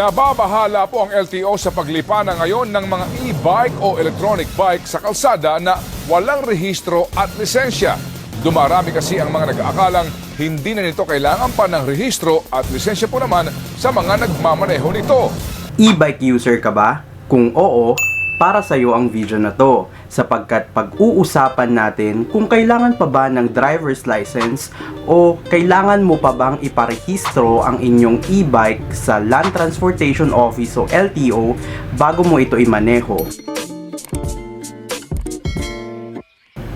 Nababahala po ang LTO sa paglipana ngayon ng mga e-bike o electronic bike sa kalsada na walang rehistro at lisensya. Dumarami kasi ang mga nag-aakalang hindi na nito kailangan pa ng rehistro at lisensya po naman sa mga nagmamaneho nito. E-bike user ka ba? Kung oo, para sa iyo ang video na to sapagkat pag-uusapan natin kung kailangan pa ba ng driver's license o kailangan mo pa bang iparehistro ang inyong e-bike sa Land Transportation Office o LTO bago mo ito imaneho.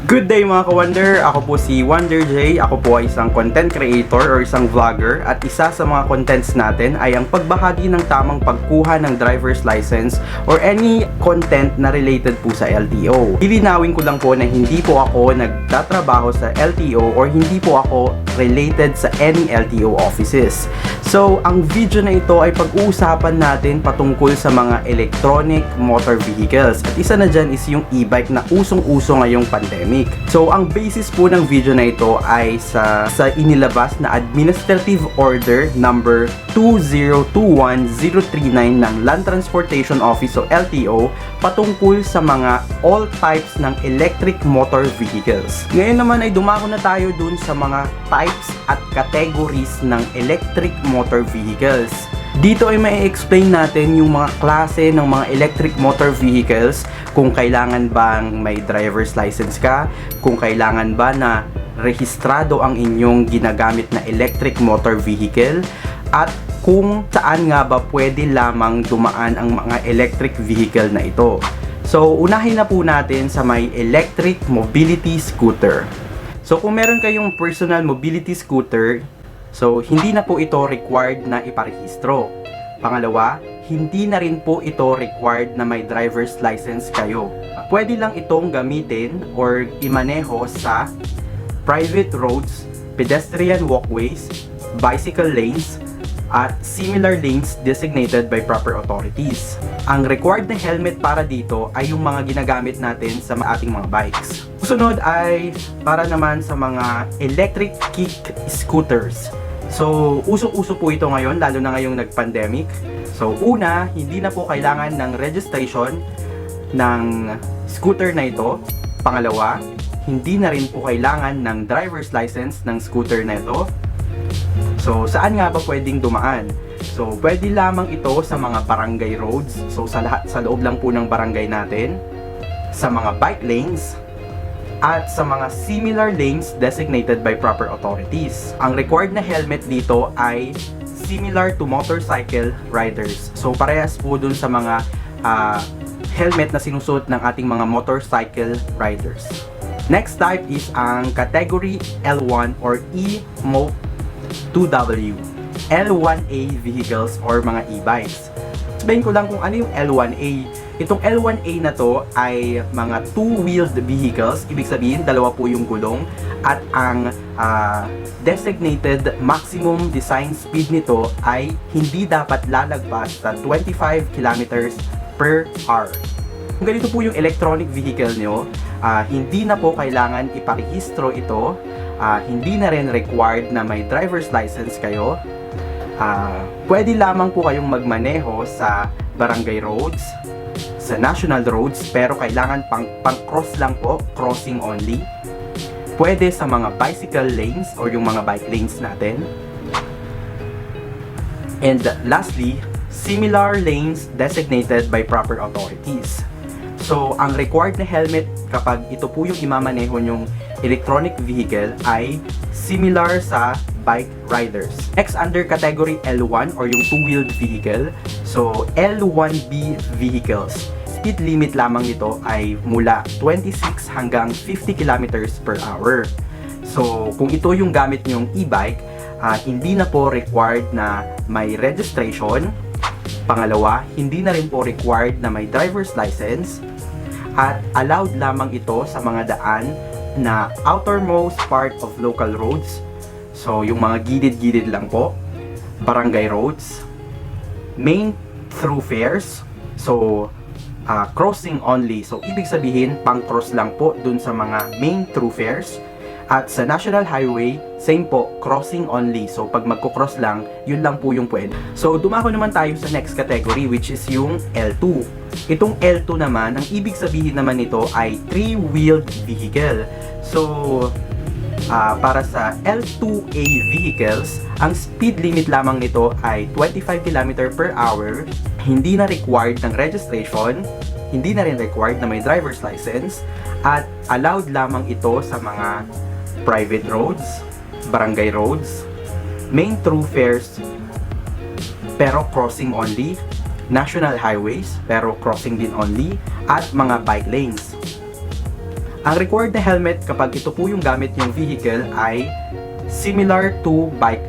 Good day mga ka-Wonder! Ako po si Wonder J. Ako po ay isang content creator or isang vlogger at isa sa mga contents natin ay ang pagbahagi ng tamang pagkuha ng driver's license or any content na related po sa LTO. Lilinawin ko lang po na hindi po ako nagtatrabaho sa LTO or hindi po ako related sa any LTO offices. So, ang video na ito ay pag-uusapan natin patungkol sa mga electronic motor vehicles. At isa na dyan is yung e-bike na usong-uso ngayong pandemic. So, ang basis po ng video na ito ay sa inilabas na Administrative Order number 2021039 ng Land Transportation Office o LTO patungkol sa mga all types ng electric motor vehicles. Ngayon naman ay dumako na tayo dun sa mga types at categories ng electric motor vehicles. Dito ay mai-explain natin yung mga klase ng mga electric motor vehicles, kung kailangan bang may driver's license ka, kung kailangan ba na rehistrado ang inyong ginagamit na electric motor vehicle, at kung saan nga ba pwede lamang dumaan ang mga electric vehicle na ito. So, unahin na po natin sa may electric mobility scooter. So, kung meron kayong personal mobility scooter, so, hindi na po ito required na iparehistro. Pangalawa, hindi na rin po ito required na may driver's license kayo. Pwede lang itong gamitin or imaneho sa private roads, pedestrian walkways, bicycle lanes, at similar lanes designated by proper authorities. Ang required na helmet para dito ay yung mga ginagamit natin sa ating mga bikes. Susunod ay para naman sa mga electric kick scooters. So, usong-uso po ito ngayon, lalo na ngayong nag-pandemic. So, una, hindi na po kailangan ng registration ng scooter na ito. Pangalawa, hindi na rin po kailangan ng driver's license ng scooter na ito. So, saan nga ba pwedeng dumaan? So, pwede lamang ito sa mga barangay roads. So, sa loob lang po ng barangay natin, sa mga bike lanes, at sa mga similar lanes designated by proper authorities. Ang required na helmet dito ay similar to motorcycle riders. So parehas po dun sa mga helmet na sinusuot ng ating mga motorcycle riders. Next type is ang category L1 or E-MOP2W. L1A vehicles or mga e-bikes. Sabihin ko lang kung ano yung L1A. Itong L1A na to ay mga two-wheeled vehicles, ibig sabihin dalawa po yung gulong, at ang designated maximum design speed nito ay hindi dapat lalagpas sa 25 kilometers per hour. Kung ganito po yung electronic vehicle nyo, hindi na po kailangan iparehistro ito, hindi na rin required na may driver's license kayo. Pwede lamang po kayong magmaneho sa barangay roads, sa national roads, pero kailangan pang-cross lang po, crossing only. Pwede sa mga bicycle lanes or yung mga bike lanes natin. And lastly, similar lanes designated by proper authorities. So, ang required na helmet kapag ito po yung imamaneho yung electronic vehicle ay similar sa bike riders. Next, under category L1 or yung two-wheeled vehicle, so L1B vehicles. Speed limit lamang nito ay mula 26 hanggang 50 kilometers per hour. So, kung ito yung gamit nyong e-bike, hindi na po required na may registration. Pangalawa, hindi na rin po required na may driver's license. At allowed lamang ito sa mga daan na outermost part of local roads. So, yung mga gilid-gilid lang po. Barangay roads. Main thoroughfares. So, crossing only. So, ibig sabihin, pang-cross lang po dun sa mga main thoroughfares. At sa National Highway, same po, crossing only. So pag magko-cross lang, yun lang po yung pwede. So dumako naman tayo sa next category, which is yung L2. Itong L2 naman, ang ibig sabihin naman nito ay 3-wheeled vehicle. So para sa L2A vehicles, ang speed limit lamang nito ay 25 km per hour. Hindi na required ng registration, hindi na rin required na may driver's license, at allowed lamang ito sa mga private roads, barangay roads, main thoroughfares, pero crossing only, national highways, pero crossing din only, at mga bike lanes. Ang required na helmet kapag ito po yung gamit yung vehicle ay similar to bike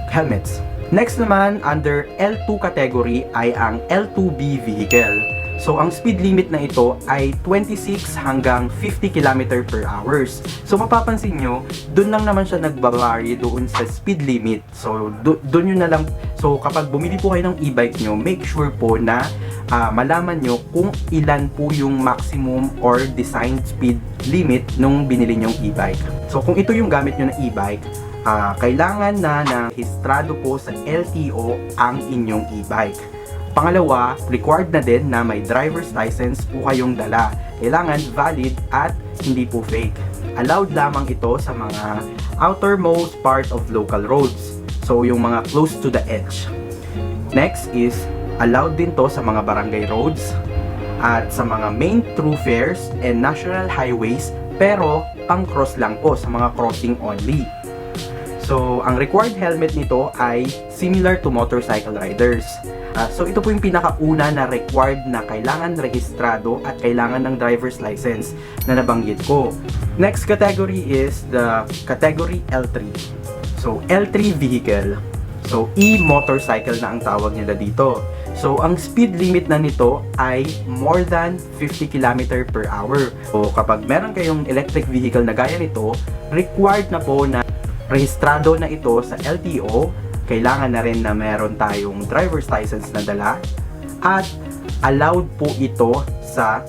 helmets. Next naman, under L2 category ay ang L2B vehicle. So, ang speed limit na ito ay 26 hanggang 50 km per hours. So, mapapansin nyo, dun lang naman siya nagbabary doon sa speed limit. So, dun yun na lang. So, kapag bumili po kayo ng e-bike nyo, make sure po na malaman nyo kung ilan po yung maximum or designed speed limit nung binili nyong e-bike. So, kung ito yung gamit nyo na e-bike, kailangan na rehistrado po sa LTO ang inyong e-bike. Pangalawa, required na din na may driver's license po kayong dala. Kailangan valid at hindi po fake. Allowed lamang ito sa mga outermost part of local roads. So, yung mga close to the edge. Next is, allowed din to sa mga barangay roads at sa mga main thoroughfares and national highways, pero pang-cross lang po sa mga crossing only. So, ang required helmet nito ay similar to motorcycle riders. So, ito po yung pinakauna na required na kailangan rehistrado at kailangan ng driver's license na nabanggit ko. Next category is the category L3. So, L3 vehicle. So, e-motorcycle na ang tawag nila dito. So, ang speed limit na nito ay more than 50 km per hour. So, kapag meron kayong electric vehicle na gaya nito, required na po na rehistrado na ito sa LTO, kailangan na rin na meron tayong driver's license na dala, at allowed po ito sa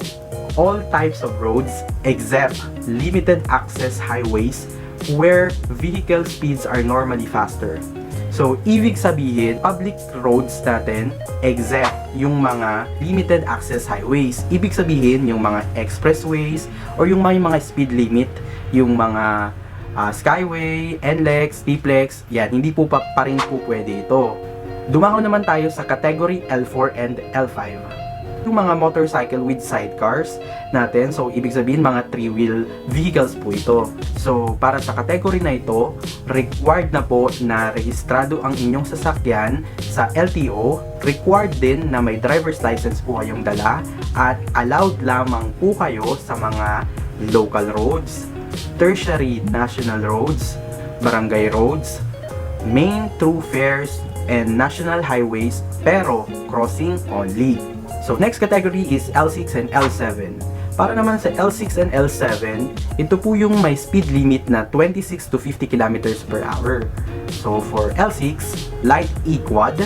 all types of roads except limited access highways where vehicle speeds are normally faster. So, ibig sabihin, public roads natin except yung mga limited access highways. Ibig sabihin, yung mga expressways or yung mga speed limit, yung mga Skyway, NLEX, TPLEX, yan, hindi po pa rin po pwede ito. Dumako naman tayo sa category L4 and L5. Yung mga motorcycle with sidecars natin, so ibig sabihin mga 3-wheel vehicles po ito. So, para sa category na ito, required na po na rehistrado ang inyong sasakyan sa LTO, required din na may driver's license po kayong dala, at allowed lamang po kayo sa mga local roads, tertiary national roads, barangay roads, main thoroughfares, and national highways, pero crossing only. So, next category is L6 and L7. Para naman sa L6 and L7, ito po yung may speed limit na 26 to 50 km per hour. So, for L6, light E-quad,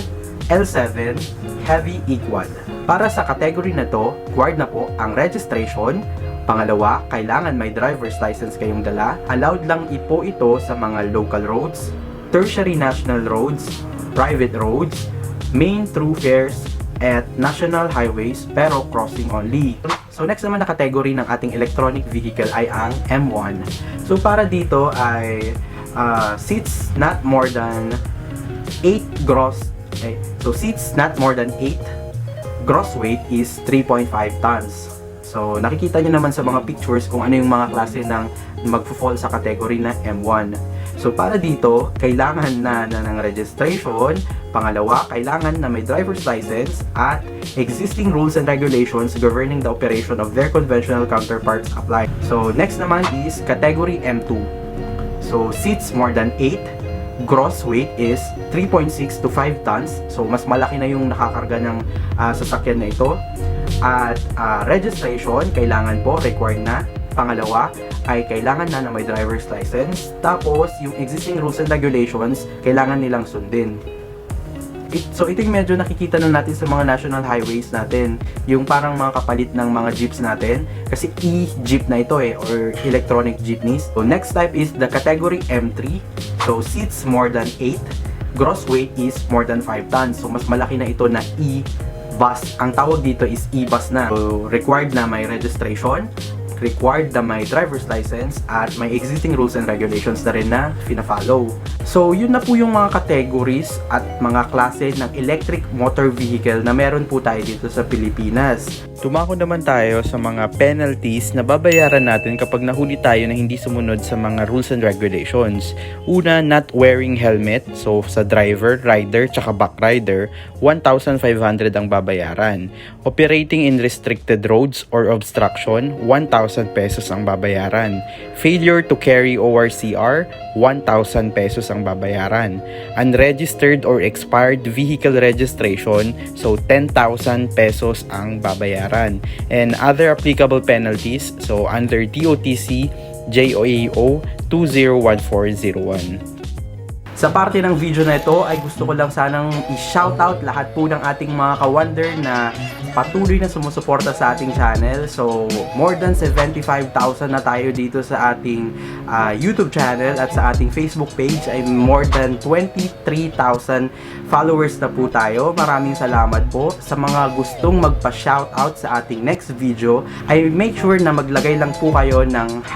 L7, heavy E-quad. Para sa category na to, required na po ang registration. Pangalawa, kailangan may driver's license kayong dala. Allowed lang po ito sa mga local roads, tertiary national roads, private roads, main thoroughfares, at national highways, pero crossing only. So, next naman na category ng ating electronic vehicle ay ang M1. So, para dito ay seats not more than 8 gross. So, seats not more than 8. Gross weight is 3.5 tons. So, nakikita nyo naman sa mga pictures kung ano yung mga klase ng magfo-fall sa category na M1. So, para dito, kailangan na ng registration. Pangalawa, kailangan na may driver's license at existing rules and regulations governing the operation of their conventional counterparts apply. So, next naman is category M2. So, seats more than 8. Gross weight is 3.6 to 5 tons. So, mas malaki na yung nakakarga ng sasakyan na ito. At registration, kailangan po, required na. Pangalawa, ay kailangan na may driver's license. Tapos, yung existing rules and regulations, kailangan nilang sundin. So ito yung medyo nakikita na natin sa mga national highways natin. Yung parang mga kapalit ng mga jeeps natin. Kasi e-jeep na ito or electronic jeepneys. So next type is the category M3. So seats more than 8. Gross weight is more than 5 tons. So mas malaki na ito na e-bus. Ang tawag dito is e-bus na. So required na may registration, required na may driver's license, at may existing rules and regulations na rin na fina-follow. So, yun na po yung mga categories at mga klase ng electric motor vehicle na meron po tayo dito sa Pilipinas. Tumako naman tayo sa mga penalties na babayaran natin kapag nahuli tayo na hindi sumunod sa mga rules and regulations. Una, not wearing helmet. So, sa driver, rider, tsaka back rider, 1,500 ang babayaran. Operating in restricted roads or obstruction, 1,000 pesos ang babayaran. Failure to carry ORCR, 1,000 pesos ang babayaran. Unregistered or expired vehicle registration, so 10,000 pesos ang babayaran. And other applicable penalties, so under DOTC JOAO 201401. Sa parte ng video na ito ay gusto ko lang sanang i-shoutout lahat po ng ating mga ka-wonder na patuloy na sumusuporta sa ating channel. So, more than 75,000 na tayo dito sa ating YouTube channel, at sa ating Facebook page ay more than 23,000 followers na po tayo. Maraming salamat po. Sa mga gustong magpa-shoutout sa ating next video ay make sure na maglagay lang po kayo ng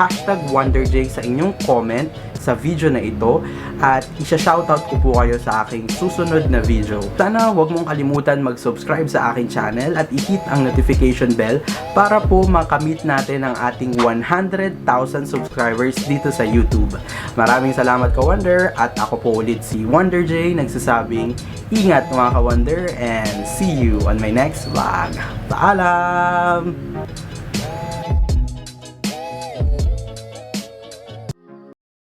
#WonderJ sa inyong comment sa video na ito, at isa-shoutout ko po kayo sa aking susunod na video. Sana huwag mong kalimutan mag-subscribe sa aking channel at i-hit ang notification bell para po makamit natin ang ating 100,000 subscribers dito sa YouTube. Maraming salamat ka-Wonder, at ako po ulit si Wonder J nagsasabing ingat mga ka-Wonder, and see you on my next vlog. Paalam!